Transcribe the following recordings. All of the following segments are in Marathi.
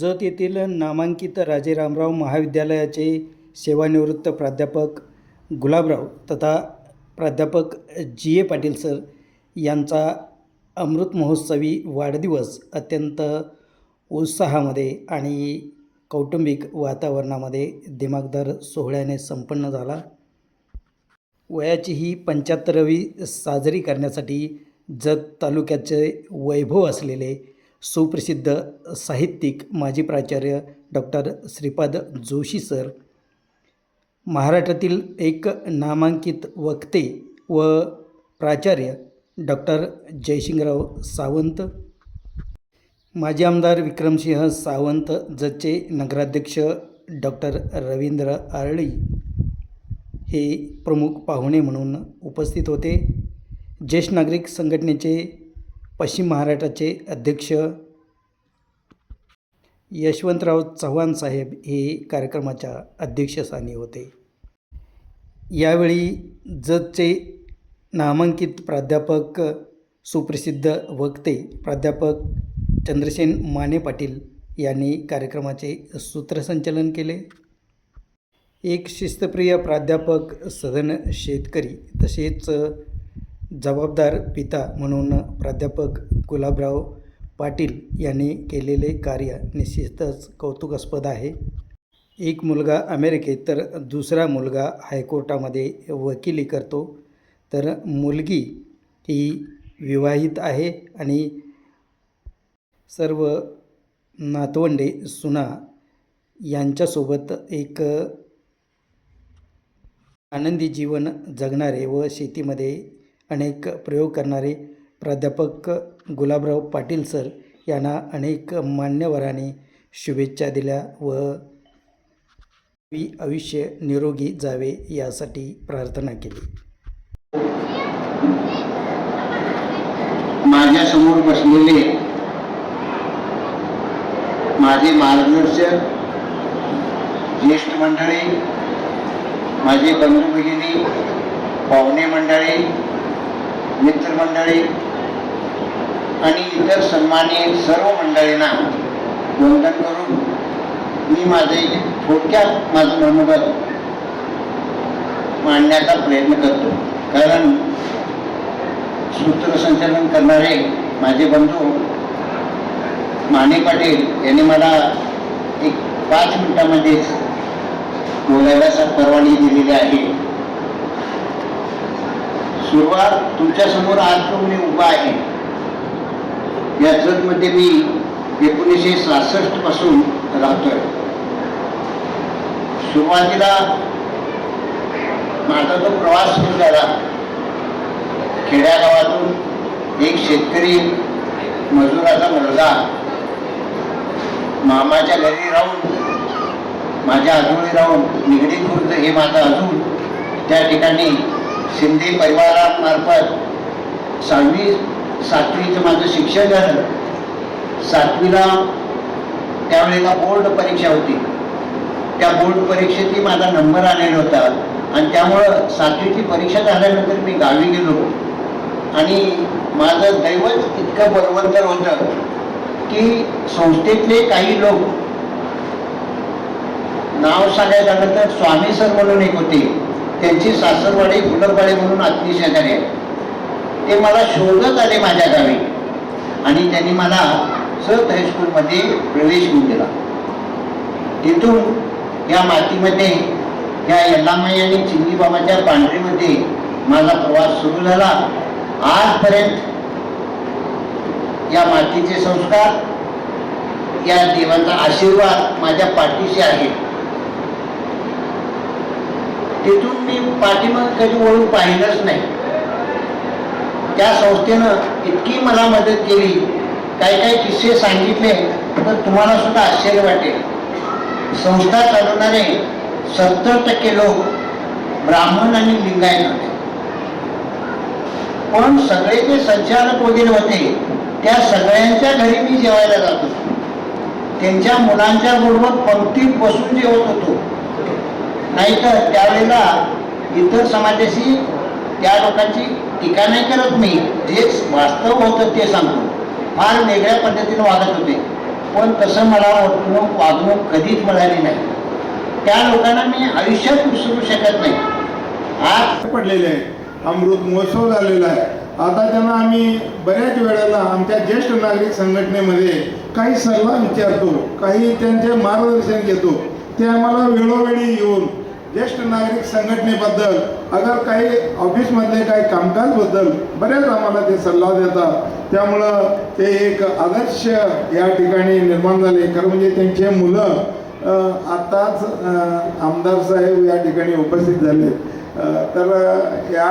जत येथील नामांकित राजे रामराव महाविद्यालयाचे सेवानिवृत्त प्राध्यापक गुलाबराव तथा प्राध्यापक जी ए पाटील सर यांचा अमृत महोत्सवी वाढदिवस अत्यंत उत्साहामध्ये आणि कौटुंबिक वातावरणामध्ये दिमागदार सोहळ्याने संपन्न झाला. वयाची ही 75वी साजरी करण्यासाठी जत तालुक्याचे वैभव असलेले सुप्रसिद्ध साहित्यिक माजी प्राचार्य डॉक्टर श्रीपाद जोशी सर, महाराष्ट्रातील एक नामांकित वक्ते व प्राचार्य डॉक्टर जयसिंगराव सावंत, माजी आमदार विक्रमसिंह सावंत, जतचे नगराध्यक्ष डॉक्टर रवींद्र आरळी हे प्रमुख पाहुणे म्हणून उपस्थित होते. ज्येष्ठ नागरिक संघटनेचे पश्चिम महाराष्ट्राचे अध्यक्ष यशवंतराव चव्हाण साहेब हे कार्यक्रमाच्या अध्यक्षस्थानी होते. यावेळी जतचे नामांकित प्राध्यापक सुप्रसिद्ध वक्ते प्राध्यापक चंद्रसेन माने पाटील यांनी कार्यक्रमाचे सूत्रसंचालन केले. एक शिस्तप्रिय प्राध्यापक, सधन शेतकरी तसेच जबाबदार पिता म्हणून प्राध्यापक गुलाबराव पाटील यांनी केलेले कार्य निश्चितच कौतुकास्पद आहे. एक मुलगा अमेरिकेत तर दुसरा मुलगा हायकोर्टामध्ये वकिली करतो, तर मुलगी ही विवाहित आहे आणि सर्व नातवंडे सुना यांच्यासोबत एक आनंदी जीवन जगणारे व शेतीमध्ये अनेक प्रयोग करणारे प्राध्यापक गुलाबराव पाटील सर यांना अनेक मान्यवरांनी शुभेच्छा दिल्या व आयुष्य निरोगी जावे यासाठी प्रार्थना केली. माझ्यासमोर बसलेले माझे मार्गदर्शक, ज्येष्ठ मंडळी, माझे बंधू भगिनी, पाहुणे मंडळी, मित्रमंडळी आणि इतर सन्माननीय सर्व मंडळींना वंदन करून मी थोडक्यात माझं मनोगत मांडण्याचा प्रयत्न करतो. कारण सूत्रसंचालन करणारे माझे बंधू माने पाटील यांनी मला एक 5 मिनिटांमध्येच बोलायला परवानगी दिलेली आहे. सुरुवात तुमच्यासमोर आज तो मी उभा आहे. या जतमध्ये मी 1966 पासून राहतोय. सुरुवातीला माझा जो प्रवास सुरू झाला, खेड्यागावातून एक शेतकरी मजुराचा मुलगा मामाच्या घरी राहून, माझ्या आजोळी राहून, निगडी खुर्द हे माझं अजून त्या ठिकाणी शिंदे परिवारामार्फत 7वीचं माझं शिक्षण झालं. 7वीला त्यावेळेला बोर्ड परीक्षा होती. त्या बोर्ड परीक्षेतही माझा नंबर आलेला होता आणि त्यामुळं 7वीची परीक्षा झाल्यानंतर मी गावी गेलो आणि माझं दैवच इतकं बलवंतर होतं की संस्थेतले काही लोक, नाव सांगायचं झालं तर स्वामी सर म्हणून एक होते, त्यांची सासरवाडी फुलरवाडी म्हणून आत्मीय शेजारी आहे, ते मला शोधत आले माझ्या गावी आणि त्यांनी मला सत हायस्कूलमध्ये प्रवेश घेऊन दिला. तिथून या मातीमध्ये, या यल्लामाई आणि चिंगीबाबाच्या पांढरीमध्ये माझा प्रवास सुरू झाला. आजपर्यंत या मातीचे संस्कार, या देवाचा आशीर्वाद माझ्या पाठीशी आहे. तिथून मी पाठीमाग कधी वळून पाहिलंच नाही. त्या संस्थेनं इतकी मला मदत केली, काही किस्से सांगितले तर तुम्हाला सुद्धा आश्चर्य वाटेल. संस्था चालवणारे 70% लोक ब्राह्मण आणि लिंगायत होते, पण सगळे जे संचालक वगैरे होते त्या सगळ्यांच्या घरी मी जेवायला जात होतो. त्यांच्या मुलांच्या बरोबर पंक्तीत बसून जेवत होतो. नाहीतर त्यावेळेला इतर समाजाशी त्या लोकांची टीका नाही करत मी, जे वास्तव होतं ते सांगतो. फार वेगळ्या पद्धतीने वागत होते. पण तसं मला वागणूक कधीच मिळाली नाही. त्या लोकांना मी आयुष्यात विसरू शकत नाही. आज पडलेले आहे, अमृत महोत्सव झालेला आहे. आता त्यांना आम्ही बऱ्याच वेळेला आमच्या ज्येष्ठ नागरिक संघटनेमध्ये काही सल्ला विचारतो, काही त्यांचे मार्गदर्शन घेतो. ते आम्हाला वेळोवेळी येऊन ज्येष्ठ नागरिक संघटनेबद्दल अगर काही ऑफिसमधले काही कामकाजबद्दल बऱ्याच आम्हाला ते सल्ला देतात. त्यामुळं ते एक आदर्श या ठिकाणी निर्माण झाले. खरं म्हणजे त्यांचे मुलं आत्ताच आमदार साहेब या ठिकाणी उपस्थित झाले. तर या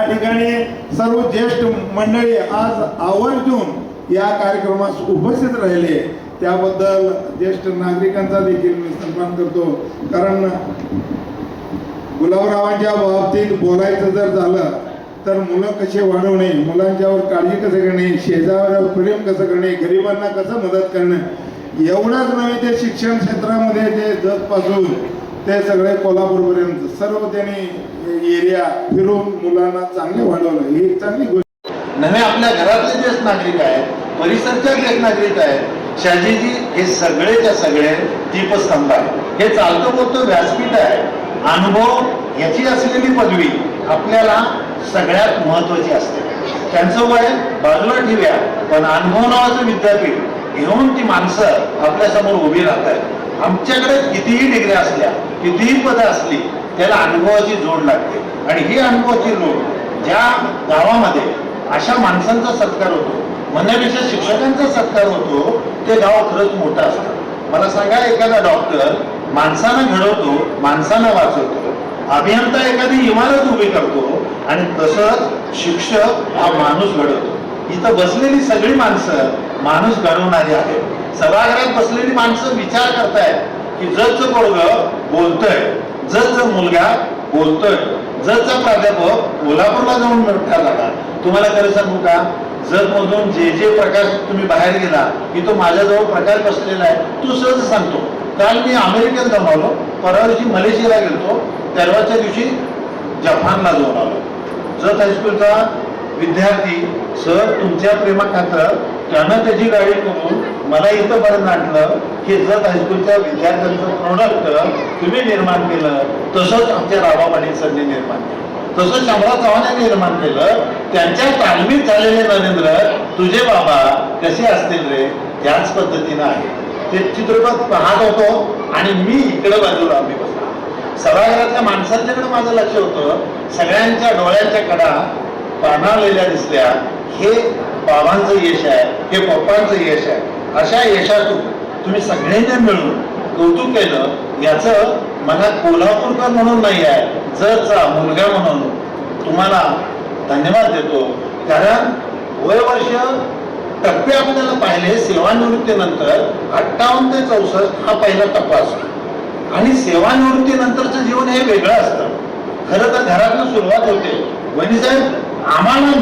ठिकाणी सर्व ज्येष्ठ मंडळी आज आवर्जून या कार्यक्रमास उपस्थित राहिले. त्याबद्दल ज्येष्ठ नागरिकांचा देखील मी सन्मान करतो. कारण गुलाबरावांच्या बाबतीत बोलायचं जर झालं तर मुलं कसे वाढवणे, मुलांच्यावर काळजी कसं करणे, शेजाऱ्यावर प्रेम कसं करणे, गरिबांना कसं मदत करणं, एवढंच नव्हे ते शिक्षण क्षेत्रामध्ये जे जतपासून ते सगळे कोल्हापूरपर्यंत सर्व त्यांनी एरिया फिरून मुलांना चांगले वाढवलं. ही एक चांगली गोष्ट नव्हे. आपल्या घरातले ज्येष्ठ नागरिक आहेत, परिसरचे ज्येष्ठ नागरिक आहेत, शहाजीजी हे सगळेच्या सगळे दीपस्तंभ आहे. हे चालतं बोलतं व्यासपीठ आहे. अनुभव याची असलेली पदवी आपल्याला सगळ्यात महत्वाची असते. त्यांचं वय बाजूला ठेवूया, पण अनुभव नावाचं विद्यापीठ घेऊन ती माणसं आपल्यासमोर उभी राहतात. आमच्याकडे कितीही डिग्र्या असल्या, कितीही पदं असली, त्याला अनुभवाची जोड लागते. आणि ही अनुभवाची जोड ज्या गावामध्ये अशा माणसांचा सत्कार होतो, म्हणण्यापेक्षा शिक्षकांचा सत्कार होतो, ते गाव खरंच मोठं असतं. मला सांगा, एखादा डॉक्टर माणसांना घडवतो, माणसांना वाचवतो. अभियंता एखादी इमारत उभी करतो, आणि तसंच शिक्षक हा माणूस घडवतो. इथं बसलेली सगळी माणसं माणूस घडवणारी आहेत. सभागृहात बसलेली माणसं विचार करतायत की जजचं पोरगं बोलतोय, जजचा मुलगा बोलतोय, जजचा प्राध्यापक कोल्हापूरला जाऊन मोठा झाला. तुम्हाला खरं सांगू का, जज मधून जे प्रकाश तुम्ही बाहेर गेला की तो माझ्याजवळ प्रकाश बसलेला आहे, तो सहज सांगतो. काल मी अमेरिकेत जाऊन आलो, परवा दिवशी मलेशियाला गेलो, परवाच्या दिवशी जपानला जाऊन आलो. जत हायस्कूलचा विद्यार्थी सर तुमच्या प्रेमाखातर त्यानं त्याची गाडी करून मला इथं पर्यंत आणलं की जत हायस्कूलच्या विद्यार्थ्यांचं प्रोडक्ट तुम्ही निर्माण केलं. तसंच आमच्या राबा पाटील सरने निर्माण केलं, तसंच शामराव चव्हाणांनी निर्माण केलं. त्यांच्या तालमीत झालेले नरेंद्र तुझे बाबा कसे असतील रे, त्याच पद्धतीनं आहे. ते चित्रपट पाहत होतो आणि मी इकडे बाजूला आम्ही बसलो. सभागृहातल्या माणसांच्याकडे माझं लक्ष होतं. सगळ्यांच्या डोळ्यांच्या कडा पाणावलेल्या दिसल्या. हे बाबांचं यश आहे, हे पप्पांचं यश आहे. अशा यशातून तुम्ही सगळ्यांनी मिळून कौतुक केलं, याचं मला कोल्हापूरकर म्हणून नाही आहे, जतचा मुलगा म्हणून तुम्हाला धन्यवाद देतो. कारण वयवर्ष टप्पे आपल्याला पाहिले, सेवानिवृत्तीनंतर 58 ते 64 हा पहिला टप्पा असतो. आणि सेवानिवृत्तीनंतरचं जीवन हे वेगळं असतं. खरं तर घरातनं सुरुवात होते. वहिनीसाहेब, आम्हाला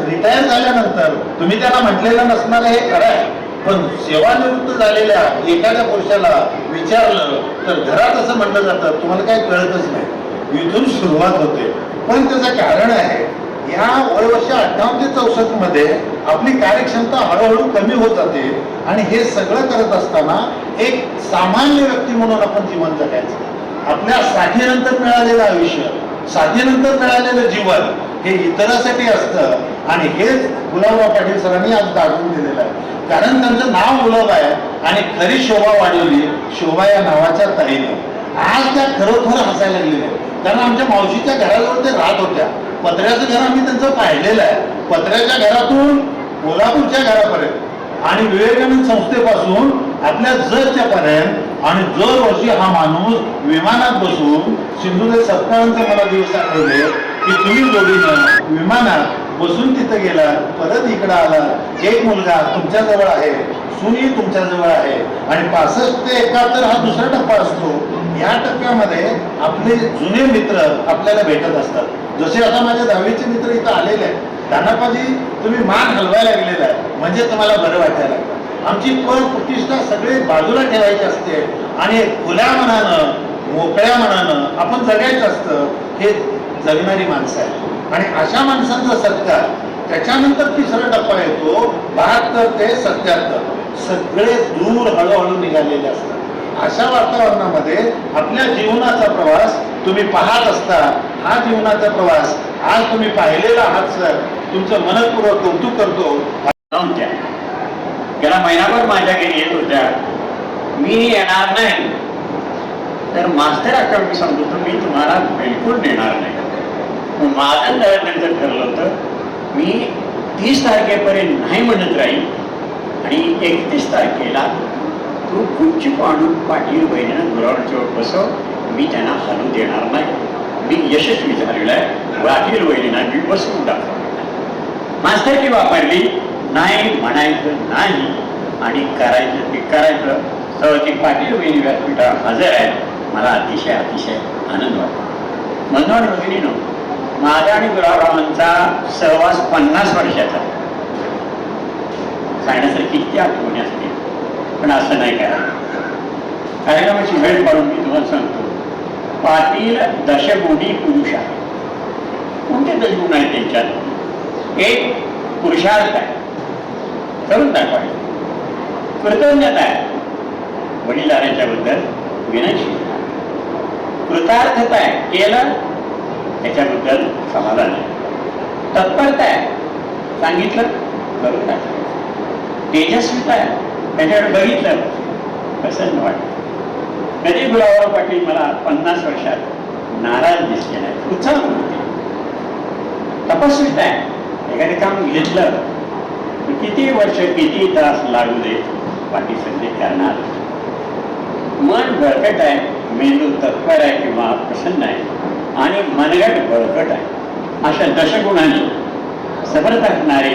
रिटायर झाल्यानंतर तुम्ही त्याला म्हटलेलं नसणार हे खरं आहे, पण सेवानिवृत्त झालेल्या एखाद्या पुरुषाला विचारलं तर घरात असं म्हटलं जातं तुम्हाला काही कळतच नाही. इथून सुरुवात होते. पण त्याचं कारण आहे, या वयवर्ष 58 ते 64 मध्ये आपली कार्यक्षमता हळूहळू कमी होत जाते. आणि हे सगळं करत असताना एक सामान्य व्यक्ती म्हणून आपण जीवन जगायचं. आपल्या साठीनंतर मिळालेलं आयुष्य, साठीनंतर मिळालेलं जीवन हे इतरांसाठी असतं. आणि हेच गुलाबराव पाटील सरांनी आज दाखवून दिलेलं आहे. कारण त्यांचं नाव गुलाब आहे आणि खरी शोभा वाढवली शोभा या नावाच्या ताईने. आज त्या खरोखर हसायला लागलेल्या. कारण आमच्या मावशीच्या घराजवळ ते राहत होत्या. पत्र्याचं घर आम्ही त्यांचं पाहिलेलं आहे. पत्र्याच्या घरातून कोल्हापूरच्या घरापर्यंत आणि विवेकानंद संस्थेपासून आपल्या जतच्या पर्यंत. आणि दरवर्षी हा माणूस विमानात बसून सिंधुताई सत्कारांचे मला दिवस आठवले की तुम्ही जोडीनं विमानात बसून तिथं गेला, परत इकडं आला. एक मुलगा तुमच्याजवळ आहे, सुनी तुमच्याजवळ आहे. आणि 65 ते 71 हा दुसरा टप्पा असतो. या टप्प्यामध्ये आपले जुने मित्र आपल्याला भेटत असतात. जसे आता माझ्या 10वीचे मित्र इथं आलेले आहेत. दानापाजी तुम्ही मान हलवायला लागलेला आहे म्हणजे तुम्हाला बरं वाटायला लागलं. आमची प्रतिष्ठा सगळे बाजूला ठेवायची असते आणि खुल्या मनानं, मोकळ्या मनानं आपण जगायचं असतं. हे जगणारी माणसं आहेत. आणि अशा माणसांचा सत्कार त्याच्यानंतर तिसरा टप्पा येतो 72 ते 77. सगळे दूर हळूहळू निघालेले असतात. अशा वातावरणामध्ये आपल्या जीवनाचा प्रवास तुम्ही पाहत असता. हा जीवनाचा प्रवास आज तुम्ही पाहिलेला आहात सर. तुमचं मनपूर्वक कौतुक करतो. नव्हत्या गेला महिनाभर माझ्याकडे येत होत्या, मी येणार नाही. तर मास्टर अकाउंट सांगतो तर मी तुम्हाला बिलकुल देणार नाही. मग माझं नंतर ठरलं होतं मी 30 तारखेपर्यंत नाही म्हणत राहील आणि 31 तारखेला तू खुर्ची पाडून पाटील बहिणीनं गुरावरच्या बसव. मी त्यांना हलू देणार नाही. मी यशस्वी झालेला आहे. पाटील बहिणींना मी बसवून दाखवलं. मास्तरकी वापरली. नाही म्हणायचं नाही आणि करायचं ते करायचं. सवती पाटील बहिणी व्यासपीठावर हजर आहे. मला अतिशय आनंद वाटतो. मनोहर भगिनीनो, माझा आणि गुलाबरावांचा सहवास 50 वर्षाचा सांगण्यासारखी किती आठवणी असते, पण असं नाही करा. कार्यक्रमाची वेळ पाडून मी तुम्हाला सांगतो, पाटील दशगुणी पुरुष आहे. कोणते दशगुण आहेत त्यांच्यात? एक पुरुषार्थ आहे, करून दाखवायचं. कृतज्ञता आहे, वडिलांच्याबद्दल विनयशीलता. कृतार्थता आहे, केलं त्याच्याबद्दल समाधान आहे. तत्परता आहे, सांगितलं करून टाकायचं. तेजस्विता आहे, त्याच्याकडे बघितलं प्रसन्न वाटतं. कधी गुलाबराव पाटील मला 50 वर्षात नाराज दिसले नाही, उत्साह होते. तपस्विता आहे, एखादे काम घेतलं किती वर्ष किती तास लागू दे पाटील सगळे करणार. मन बळकट आहे, मेंदू तत्पर आहे किंवा प्रसन्न आहे आणि मनगट बळकट आहे. अशा दशगुणांनी सबरत असणारे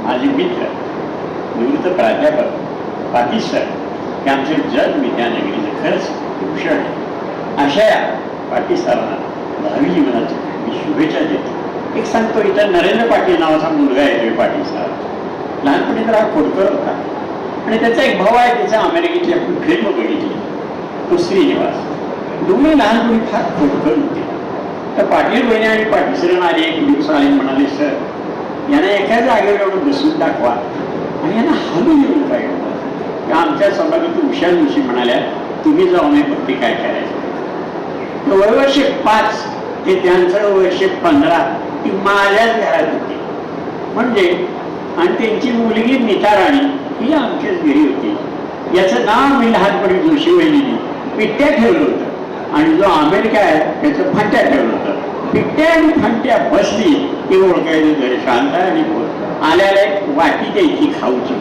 माझे मित्र निवृत्त प्राध्यापक पाटील सर हे आमचे जग विद्यानगरीचं खरंच भूषण आहे. अशा पाटील सरांना भावी जीवनाची मी शुभेच्छा देतो. एक सांगतो, इथं नरेंद्र पाटील नावाचा मुलगा येतोय पाटील सर. लहानपणी तर हा खोडकर होता आणि त्याचा एक भाऊ आहे, त्याचा अमेरिकेतली आपण फिल्म बघितली, तो श्रीनिवास. दोन्ही लहानपणी फार खोडकर होते. तर पाटील बहिणी आणि पाटील सरांना आले, एक दिवस आले, म्हणाले सर यांना एका जागेवर एवढं बसून दाखवा आणि यांना हलून येऊन पाहिजे. आमच्या सभागती उषा दिवशी म्हणाल्या तुम्ही जाऊ नये पत्ती काय करायचं. वर्ष 5 ते त्यांचं वर्ष 15 ती माझ्याच घरात होती. म्हणजे आणि त्यांची मुलगी नीता राणी ही आमच्याच घरी होती. याचं नाव मी लहानपणी जोशी वहिनीने पिट्ट्या ठेवलं होतं आणि जो अमेरिका आहे त्याचं फंट्या ठेवलं होतं. पिट्ट्या आणि फंट्या बसली की ओळखायचं घर शांत आणि आल्याला एक वाटी द्यायची खाऊची.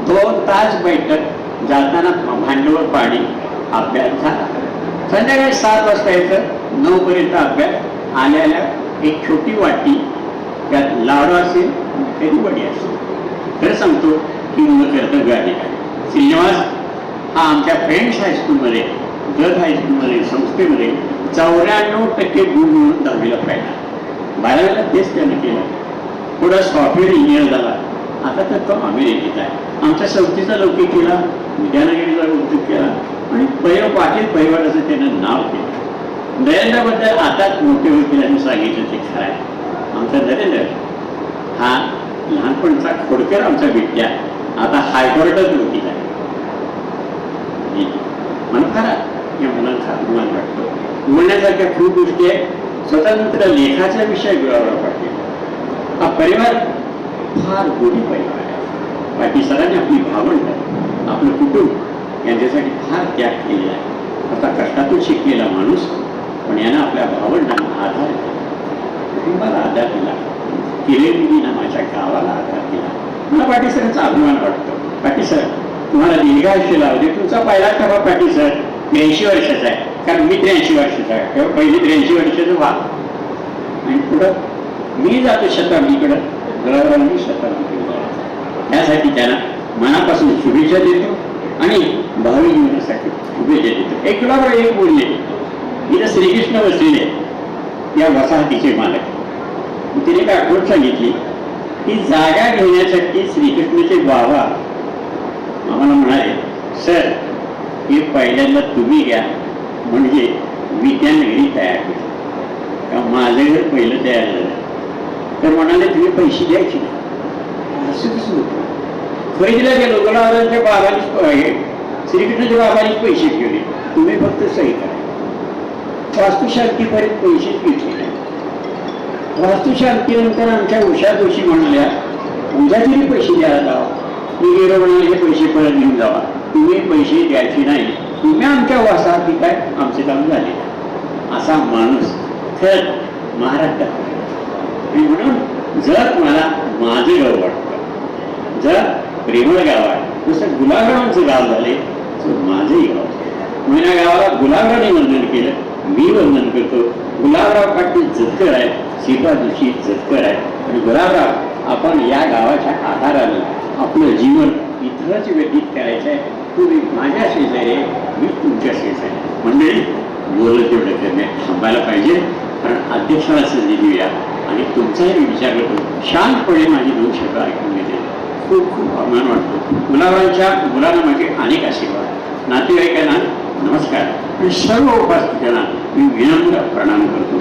2 तास बैठक, जाताना भांडवल पाणी, अभ्यास झाला. संध्याकाळी 7 वाजता यायचं, 9 पर्यंत अभ्यास. आल्याला एक छोटी वाटी, त्यात लाडू असेल तरी वडी असेल. खरं सांगतो की मुलं कर्तव्य आहे. श्रीनिवास हा आमच्या फ्रेंड्स हायस्कूलमध्ये, दत्त हायस्कूलमध्ये, संस्थेमध्ये 94% गुण म्हणून 10वीला पाहिला. 12वीला तेच त्यानं केलं. पुढं सॉफ्टवेअर इंजिनियर झाला. आता तर तो अमेरिकेत आहे. आमच्या संस्थेचा लौकिक केला, विद्यानगरीचा लौकिक केला आणि पाटील परिवाराचं त्यानं नाव केलं. नरेंद्रबद्दल आताच मोठे वकिलांनी सांगितलं ते खरं आहे. आमचा नरेंद्र हा लहानपणचा खोडकर आमचा विद्या आता हायकोर्टात वकील आहे. मला खरा या मुलांचा अभिमान वाटतो. बोलण्यासारख्या खूप गोष्टी आहेत. स्वतंत्र लेखाचा विषय गुलाबराव पाटील. हा परिवार फार गोडी परिवार आहे. पाटील सरांनी आपली भावंड, आपलं कुटुंब यांच्यासाठी फार त्याग केलेला आहे. आता कष्टातून शिकलेला माणूस, पण यानं आपल्या भावंडांना आधार दिला, कुटुंबाला आधार दिला, किरेली नामाच्या गावाला आधार दिला. मला पाटील सरांचा अभिमान वाटतो. पाटील सर तुम्हाला दीर्घायुष्य लावते. तुमचा पहिला टप्पा पाटील सर 83 वर्षाचा आहे, कारण मी 83 वर्षाचा आहे. तेव्हा पहिली 83 वर्षाचं व्हा आणि पुढं मी जातो शताब्दीकडं, गुलाबरावांनी शताब्दीकडे जायचं. त्यासाठी त्यांना मनापासून शुभेच्छा देतो आणि भावी जीवनासाठी शुभेच्छा देतो. एक गुलाबराव एक बोलले, इथं श्रीकृष्ण बसलेले या वसाहतीचे मालक. तिने एक आठवण सांगितली की जागा घेण्यासाठी श्रीकृष्णाचे बाबा आम्हाला म्हणाले सर हे पहिल्यांदा तुम्ही घ्या म्हणजे विद्यानगरी तयार होईल. का माझं घर पहिलं तयार झालं. तर म्हणाले तुम्ही पैसे द्यायचे नाही. असं कसं होतं? खरेदीला गेलो, गुलाबरावांच्या बाबांनी श्रीकृष्णाच्या बाबांनीच पैसे ठेवले, तुम्ही फक्त सही करा. वास्तुशांतीपर्यंत पैसेच घेतले नाही. वास्तुशांतीनंतर आमच्या उषा जोशी म्हणाल्या उद्या तरी पैसे द्यायला जावा. मी गेलो म्हणाले हे पैसे परत घेऊन जावा, तुम्ही पैसे द्यायचे नाही, तुम्ही आमच्या वासात काय आमचे काम झाले. असा माणूस तर महाराष्ट्रात. आणि म्हणून जर मला माझं गाव वाटतं, जर प्रेमळ गाव आहे जसं गुलाबरावांचं गाव झाले तर माझंही गाव. म्हणून या गावाला गुलाबरावांनी वंदन केलं, मी वंदन करतो. गुलाबराव पाटील जतकर आहे, सीता जोशी जतकर आहे. आणि गुलाबराव आपण या गावाच्या आधाराने आपलं जीवन इथंच व्यतीत करायचं आहे. तुम्ही माझ्या शेजारी आहे, मी तुमच्या शेजारी. मंडळी बोलत तेवढं करण्यात थांबायला पाहिजे, कारण अध्यक्षाला संधी देऊया. आणि तुमचाही मी विचार करतो, शांतपणे माझी 2 शब्द ऐकून घेते. खूप खूप अभिमान वाटतो. गुलाबरावांच्या मुलांना माझे अनेक आशीर्वाद. नातेवाईकांना नमस्कार आणि सर्व उपस्थितांना मी विनम्र प्रणाम करतो.